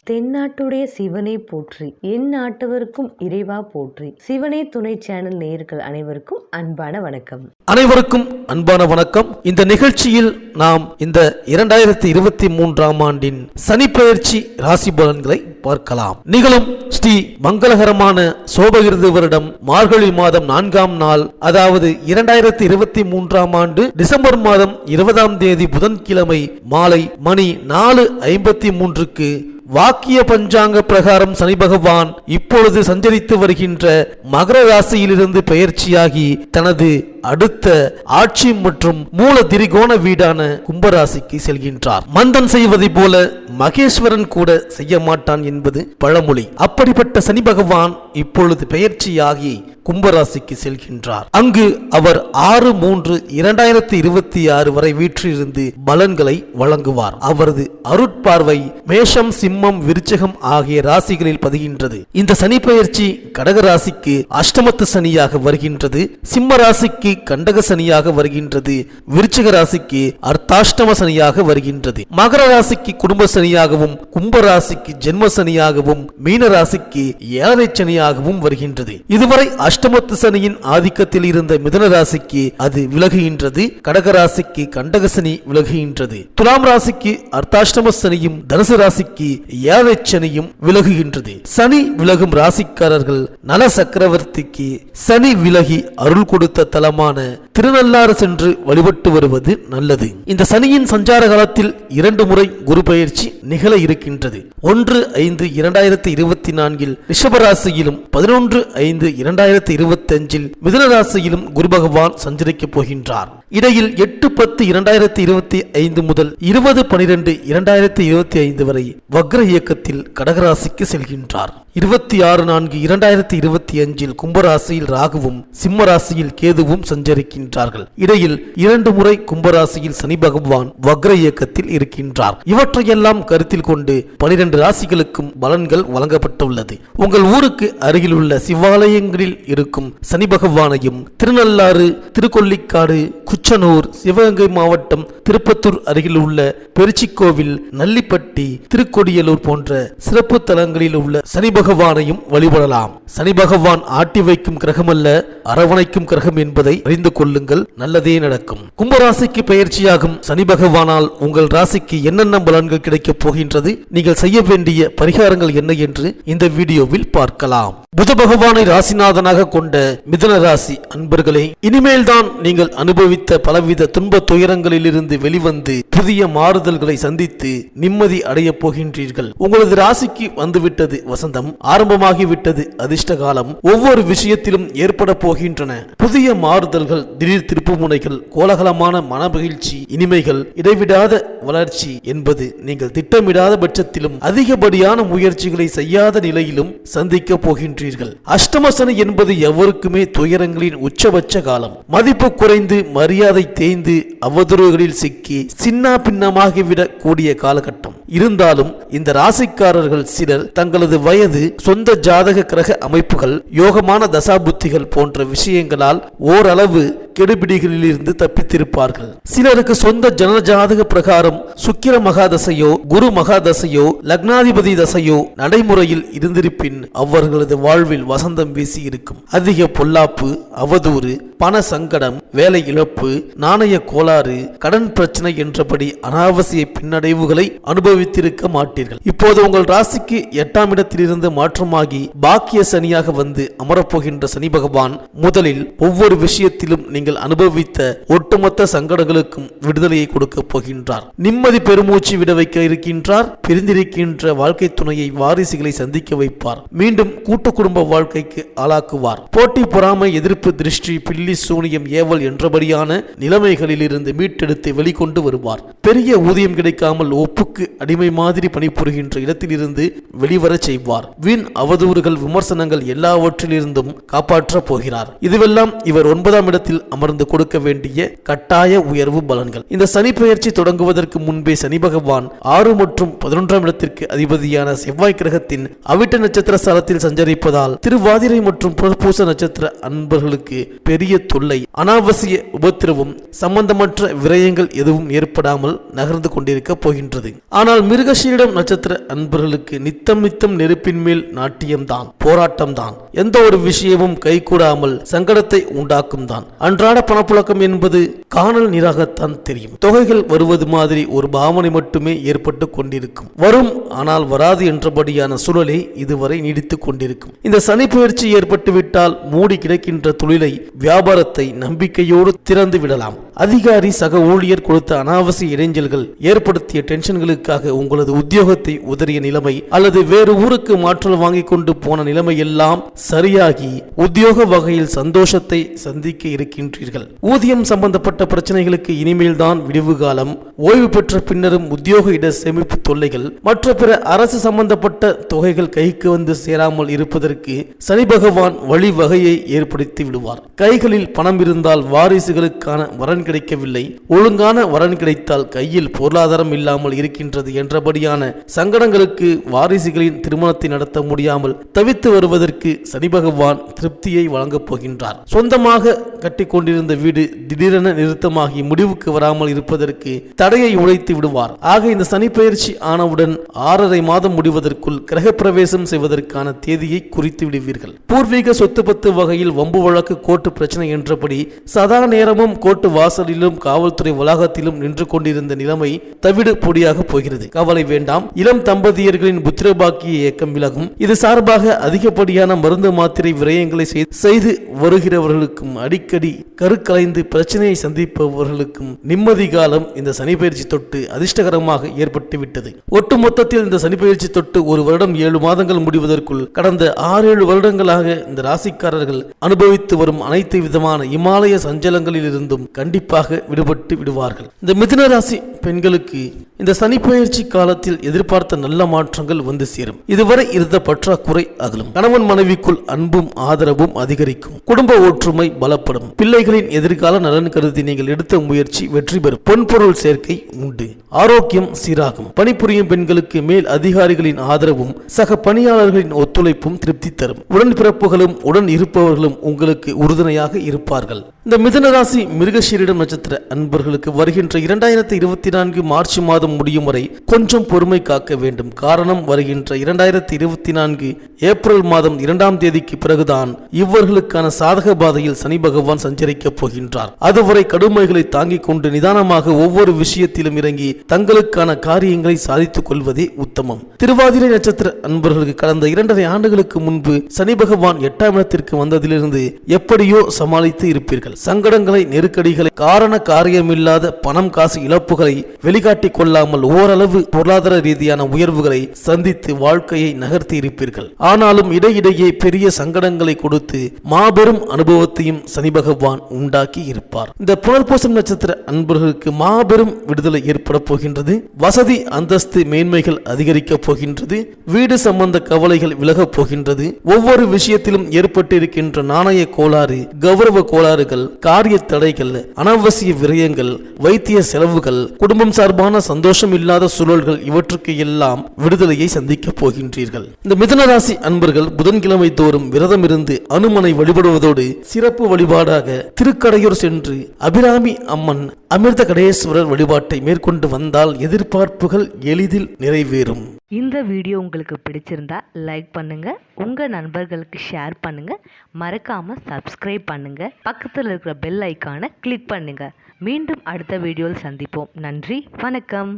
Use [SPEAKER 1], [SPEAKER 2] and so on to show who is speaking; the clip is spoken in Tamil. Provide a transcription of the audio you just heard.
[SPEAKER 1] தென்னாட்டுடைய சிவனை போற்றி, என் நாட்டவருக்கும் இறைவா போற்றி. சிவனே துணை சேனல் நேயர்கள் அனைவருக்கும் அன்பான வணக்கம்.
[SPEAKER 2] இந்த நிகழ்ச்சியில் நாம் இந்த 2023ஆம் ஆண்டின் சனிப்பெயர்ச்சி ராசி பலன்களை பார்க்கலாம். நிகழும் ஸ்ரீ மங்களகரமான சோபகிருது வருடம் மார்கழி மாதம் 4ஆம் நாள், அதாவது 2023ஆம் ஆண்டு டிசம்பர் மாதம் 20ஆம் தேதி புதன்கிழமை மாலை மணி 4:53க்கு வாக்கிய பஞ்சாங்க பிரகாரம் சனி பகவான் இப்பொழுது சஞ்சரித்து வருகின்ற மகர ராசியிலிருந்து பெயர்ச்சியாகி தனது அடுத்த ஆட்சி மற்றும் மூல திரிகோண வீடான கும்பராசிக்கு செல்கின்றார். மந்தன் செய்வதை போல மகேஸ்வரன் கூட செய்ய மாட்டான் என்பது பழமொழி. அப்படிப்பட்ட சனி பகவான் இப்பொழுது பெயர்ச்சியாகி கும்பராசிக்கு செல்கின்றார். அங்கு அவர் 6/3/2026 வரை வீற்றிருந்து பலன்களை வழங்குவார். அவரது அருட்பார்வை மேஷம், சிம்மம், விருச்சகம் ஆகிய ராசிகளில் பதிகின்றது. இந்த சனி பெயர்ச்சி கடக ராசிக்கு அஷ்டமத்து சனியாக வருகின்றது, சிம்ம ராசிக்கு கண்டக சனியாக வருகின்றது, விருச்சிக ராசிக்கு அர்த்தாஷ்டம சனியாக வருகின்றது, மகர ராசிக்கு குடும்ப சனியாகவும், கும்ப ராசிக்கு ஜென்ம சனியாகவும், மீன ராசிக்கு ஏழரை சனியாகவும் வருகின்றது. இதுவரை அஷ்டமத்து சனியின் ஆதிக்கத்தில் இருந்த மிதுன ராசிக்கு அது விலகுகின்றது, கடக ராசிக்கு கண்டக சனி விலகுகின்றது, துலாம் ராசிக்கு அர்த்தாஷ்டம சனியும், தனுசு ராசிக்கு ஏழரை சனியும் விலகுகின்றது. சனி விலகும் ராசிக்காரர்கள் நல சக்கரவர்த்திக்கு சனி விலகி அருள் கொடுத்த தலமான திருநள்ளாறு சென்று வழிபட்டு வருவது நல்லது. இந்த சனியின் சஞ்சார காலத்தில் 2 முறை குரு பெயர்ச்சி நிகழ இருக்கின்றது. 1/5/2024 ரிஷபராசியிலும் 11/5/2025 மிதுன ராசியிலும் குரு பகவான் சஞ்சரிக்கப் போகின்றார். இடையில் 8/10/2025 முதல் 20/12/2025 வரை வக்ர இயக்கத்தில் கடகராசிக்கு செல்கின்றார். 26/4/2025 கும்பராசியில் ராகுவும் சிம்ம ராசியில் கேதுவும் சஞ்சரிக்கின்றார்கள். இடையில் 2 முறை கும்பராசியில் சனி பகவான் வக்ர இயக்கத்தில் இருக்கின்றார். இவற்றையெல்லாம் கருத்தில் கொண்டு 12 ராசிகளுக்கும் பலன்கள் வழங்கப்பட்டுள்ளது. உங்கள் ஊருக்கு அருகில் உள்ள சிவாலயங்களில் இருக்கும் சனி பகவானையும் திருநள்ளாறு, திருக்கொள்ளிக்காடு, குச்சனூர், சிவகங்கை மாவட்டம் திருப்பத்தூர் அருகில் உள்ள பெருச்சிக்கோவில், நல்லிப்பட்டி, திருக்கொடியலூர் போன்ற சிறப்பு தலங்களில் உள்ள சனி பகவானையும் வழிபடலாம். சனி பகவான் ஆட்டி வைக்கும் கிரகம் அல்ல, அரவணைக்கும் கிரகம் என்பதை அறிந்து கொள்ளுங்கள், நல்லதே நடக்கும். கும்பராசிக்கு பெயர்ச்சியாகும் சனி பகவானால் உங்கள் ராசிக்கு என்னென்ன பலன்கள் கிடைக்கப் போகின்றது, நீங்கள் செய்ய வேண்டிய பரிகாரங்கள் என்ன என்று இந்த வீடியோவில் பார்க்கலாம். புத பகவானை ராசிநாதனாக கொண்ட மிதுன ராசி அன்பர்களே, இனிமேல் தான் நீங்கள் அனுபவித்த பலவித துன்ப துயரங்களில் இருந்து வெளிவந்து புதிய மாறுதல்களை சந்தித்து நிம்மதி அடைய போகின்றீர்கள். உங்களது ராசிக்கு வந்துவிட்டது வசந்தம், ஆரம்பமாகிவிட்டது அதிர்ஷ்ட காலம். ஒவ்வொரு விஷயத்திலும் ஏற்பட போகின்றன புதிய மாறுதல்கள், திடீர் திருப்புமுனைகள், கோலாகலமான மனமகிழ்ச்சி, இனிமைகள், இடைவிடாத வளர்ச்சி என்பது நீங்கள் திட்டமிடாத பட்சத்திலும் அதிகப்படியான முயற்சிகளை செய்யாத நிலையிலும் சந்திக்க போகின்றீர்கள். அஷ்டம சனி என்பது எவருக்குமே துயரங்களின் உச்சபட்ச காலம். மதிப்பு குறைந்து, மரியாதை தேய்ந்து, அவதூறுகளில் சிக்கி சின்ன பின்னமாகிவிடக் கூடிய காலகட்டம். இருந்தாலும் இந்த ராசிக்காரர்கள் சிலர் தங்களது வயது, சொந்த ஜாதக கிரக அமைப்புகள், யோகமான தசாபுத்திகள் போன்ற விஷயங்களால் ஓரளவு கெடுபிடிகளில் இருந்து தப்பித்திருப்பார்கள். சிலருக்கு சொந்த ஜனஜாதக பிரகாரம் சுக்கிர மகாதசையோ, குரு மகாதசையோ, லக்னாதிபதி தசையோ நடைமுறையில் இருந்திருப்பின் அவர்களது வாழ்வில் வசந்தம் வீசி இருக்கும். அதிக பொல்லாப்பு, அவதூறு, பண சங்கடம், வேலை இழப்பு, நாணய கோளாறு, கடன் பிரச்சனை என்றபடி அனாவசிய பின்னடைவுகளை அனுபவித்திருக்க மாட்டீர்கள். இப்போது உங்கள் ராசிக்கு 8ஆம் இடத்திலிருந்து மாற்றமாகி பாக்கிய சனியாக வந்து அமரப்போகின்ற சனி பகவான் முதலில் ஒவ்வொரு விஷயத்திலும் நீங்கள் அனுபவித்த ஒட்டுமொத்த சங்கடங்களுக்கும் விடுதலையை கொடுக்க போகின்றார். நிம்மதி பெருமூச்சு விட வைக்க இருக்கின்றார். பிரிந்திருக்கின்ற வாழ்க்கை துணையை, வாரிசுகளை சந்திக்க வைப்பார். மீண்டும் கூட்டு குடும்ப வாழ்க்கைக்கு ஆளாக்குவார். போட்டி, பொறாமை, எதிர்ப்பு, திருஷ்டி, பில்லி, சூனியம், ஏவல் என்றபடியான நிலைமைகளில் இருந்து மீட்டெடுத்து வெளிக்கொண்டு வருவார். பெரிய ஊதியம் கிடைக்காமல் ஒப்புக்கு அடிமை மாதிரி பணிபுரிகின்ற இடத்திலிருந்து வெளிவர செய்வார். வீண் அவதூறுகள், விமர்சனங்கள் எல்லாவற்றிலிருந்தும் காப்பாற்ற போகிறார். இதுவெல்லாம் இவர் 9ஆம் இடத்தில் அமர்ந்து கொடுக்க வேண்டிய கட்டாய உயர்வு பலன்கள். இந்த சனி பெயர்ச்சி தொடங்குவதற்கு முன்பே சனி பகவான் 6 மற்றும் 11ஆம் இடத்திற்கு அதிபதியான செவ்வாய் கிரகத்தின் அவிட்ட நட்சத்திர ஸ்தலத்தில் சஞ்சரிப்பதால் திருவாதிரை மற்றும் புனர்பூச நட்சத்திர அன்பர்களுக்கு பெரிய தொல்லை, அனாவசிய உபத்திரவம், சம்பந்தமற்ற விரயங்கள் எதுவும் ஏற்படாமல் நகர்ந்து கொண்டிருக்க போகின்றது. ஆனால் மிருகசீரிடம் நட்சத்திர அன்பர்களுக்கு நித்தம் நித்தம் நெருப்பின் மேல் நாட்டியம்தான், போராட்டம்தான். எந்த ஒரு விஷயமும் கைகூடாமல் சங்கடத்தை உண்டாக்கும் தான். அன்றாட பணப்புழக்கம் என்பது காணல் நீராகத்தான் தெரியும். தொகைகள் வருவது மாதிரி ஒரு பாவனை மட்டுமே ஏற்பட்டு கொண்டிருக்கும். வரும் ஆனால் வராது என்றபடியான சூழலே இதுவரை நீடித்துக் கொண்டிருக்கும். இந்த சனி பெயர்ச்சி ஏற்பட்டுவிட்டால் மூடி கிடக்கின்ற தொழிலை, வியாபாரத்தை நம்பிக்கையோடு திறந்து விடலாம். அதிகாரி சக ஊழியர் கொடுத்த அனாவசிய இடைஞ்சல்கள், ஏற்படுத்திய டென்ஷன்களுக்காக உங்களது உத்தியோகத்தை உதறிய நிலைமை அல்லது வேறு ஊருக்கு மாற்றல் வாங்கி கொண்டு போன நிலைமை எல்லாம் சரியாகி உத்தியோக வகையில் சந்தோஷத்தை சந்திக்க இருக்கின்றீர்கள். ஊதியம் சம்பந்தப்பட்ட பிரச்சனைகளுக்கு இனிமேல் தான் விடிவு காலம். ஓய்வு பெற்ற பின்னரும் உத்தியோக இட சேமிப்பு தொல்லைகள், மற்ற பிற அரசு சம்பந்தப்பட்ட தொகைகள் கைக்கு வந்து சேராமல் இருப்பதற்கு சனி பகவான் வழிவகையை ஏற்படுத்தி விடுவார். கைகளில் பணம் இருந்தால் வாரிசுகளுக்கான வரன் கிடைக்கவில்லை, ஒழுங்கான வரன் கிடைத்தால் கையில் பொருளாதாரம் இல்லாமல் இருக்கின்றது என்றபடியான சங்கடங்களுக்கு வாரிசுகளின் திருமணத்தை நடத்த முடியாமல் தவித்து வருவதற்கு சனி பகவான் திருப்தியை வழங்கப் போகின்றார். சொந்தமாக கட்டிக்கொண்டிருந்த வீடு திடீரென நிறுத்தமாகி முடிவுக்கு வராமல் இருப்பதற்கு தடையை உடைத்து விடுவார். ஆக இந்த சனி பயிற்சி ஆனவுடன் 6.5 மாதம் முடிவதற்குள் கிரக பிரவேசம் செய்வதற்கான தேதியை குறித்து விடுவீர்கள். பூர்வீக சொத்து பத்து வகையில் வம்பு வழக்கு, கோர்ட்டு பிரச்சனை என்றபடி சதா நேரமும் கோர்ட்டு வாசலிலும் காவல்துறை வளாகத்திலும் நின்று கொண்டிருந்த நிலைமை தவிடு பொடியாக போகிறது. கவலை வேண்டாம். இளம் தம்பதியர்களின் புத்திரபாக்கிய இயக்கம் விலகும். இது சார்பாக அதிகப்படியான மருந்து மாத்திரை விரயங்களை செய்து வருகிறவர்களுக்கும், அடிக்கடி கருக்கலைந்து பிரச்சனையை சந்திப்பவர்களுக்கும் நிம்மதி காலம் இந்த சனி பயிற்சி தொட்டு அதிர்ஷ்டகரமாக ஏற்பட்டுவிட்டது. ஒட்டுமொத்தத்தில் இந்த சனி பயிற்சி தொட்டு 1 வருடம் 7 மாதங்கள் முடிவதற்குள் கடந்த 6-7 வருடங்களாக இந்த ராசிக்காரர்கள் அனுபவித்து வரும் அனைத்து விதமான இமாலய சஞ்சலங்களில் இருந்தும் கண்டிப்பாக விடுபட்டு விடுவார்கள். இந்த மிதுன ராசி பெண்களுக்கு இந்த சனி பயிற்சி காலத்தில் எதிர்பார்த்த நல்ல மாற்றங்கள் வந்து சேரும். இதுவரை இருந்த பற்றாக்குறை அகலும். கணவன் மனைவிக்குள் அன்பும் ஆதரவும் அதிகரிக்கும். குடும்ப ஒற்றுமை பலப்படும். பிள்ளைகளின் எதிர்கால நலன் கருதி நீங்கள் எடுத்த முயற்சி வெற்றி பெறும். பொன்பொருள் சேர்க்கை உண்டு. ஆரோக்கியம் சீராகும். பணிபுரியும் பெண்களுக்கு மேல் அதிகாரிகளின் ஆதரவும் சக பணியாளர்களின் ஒத்துழைப்பும் திருப்தி தரும். உடன்பிறப்புகளும் உடன் இருப்பவர்களும் உங்களுக்கு உறுதுணையாக இருப்பார்கள். இந்த மிதுன ராசி மிருகசீரிடம் நட்சத்திர அன்பர்களுக்கு வருகின்ற 2024 மார்ச் மாதம் முடியும் வரை கொஞ்சம் பொறுமை காக்க வேண்டும். காரணம், வருகின்ற 2024 ஏப்ரல் மாதம் 2ஆம் தேதிக்கு பிறகுதான் இவர்களுக்கான சாதக பாதையில் சனி பகவான் சஞ்சரிக்கப் போகின்றார். அதுவரை கடுமைகளை தாங்கிக் கொண்டு நிதானமாக ஒவ்வொரு விஷயத்திலும் இறங்கி தங்களுக்கான காரியங்களை சாதித்துக் கொள்வதே உத்தமம். திருவாதிரை நட்சத்திர அன்பர்களுக்கு கடந்த 2.5 ஆண்டுகளுக்கு முன்பு சனி பகவான் 8ஆம் இடத்திற்கு வந்ததிலிருந்து எப்படியோ சமாளித்து இருப்பீர்கள். சங்கடங்களை, நெருக்கடிகளை, காரண காரியமில்லாத பணம் காசு இழப்புகளை வெளிக்காட்டிக் கொள்ளாமல் ஓரளவு பொருளாதார ரீதியான உயர்வுகளை சந்தித்து வாழ்க்கையை நகர்த்தி இருப்பீர்கள். ஆனாலும் இடையிடையே பெரிய சங்கடங்களை கொடுத்து மாபெரும் அனுபவத்தையும் சனி பகவான் உண்டாக்கி இருப்பார். இந்த புனர்பூசம் நட்சத்திர அன்பர்களுக்கு மாபெரும் விடுதலை ஏற்பட போகின்றது. வசதி, அந்தஸ்து, மேன்மைகள் அதிகரிக்கப் போகின்றது. வீடு சம்பந்த கவலைகள் விலகப் போகின்றது. ஒவ்வொரு விஷயத்திலும் ஏற்பட்டு இருக்கின்ற நாணய கோளாறு, கௌரவ கோளாறுகள், காரிய தடைகள், அனாவசிய விரயங்கள், வைத்திய செலவுகள், குடும்பம் சார்பான சந்தோஷம் இல்லாத சூழல்கள், இவற்றுக்கு எல்லாம் விடுதலையை சந்திக்கப் போகின்றீர்கள். இந்த மிதுன ராசி அன்பர்கள் புதன்கிழமை தோறும் விரதம் இருந்து அனுமனை வழிபடுவதோடு சிறப்பு வழிபாடாக திருக்கடையூர் சென்று அபிராமி அம்மன், அமிர்த கடேஸ்வரர் வழிபாட்டை மேற்கொண்டு வந்தால் எதிர்பார்ப்புகள் எளிதில் நிறைவேறும்.
[SPEAKER 1] இந்த வீடியோ உங்களுக்கு பிடிச்சிருந்தா லைக் பண்ணுங்க, உங்க நண்பர்களுக்கு ஷேர் பண்ணுங்க, மறக்காம சப்ஸ்கிரைப் பண்ணுங்க, பக்கத்தில் இருக்கிற பெல் ஐக்கானை கிளிக் பண்ணுங்க. மீண்டும் அடுத்த வீடியோவில் சந்திப்போம். நன்றி, வணக்கம்.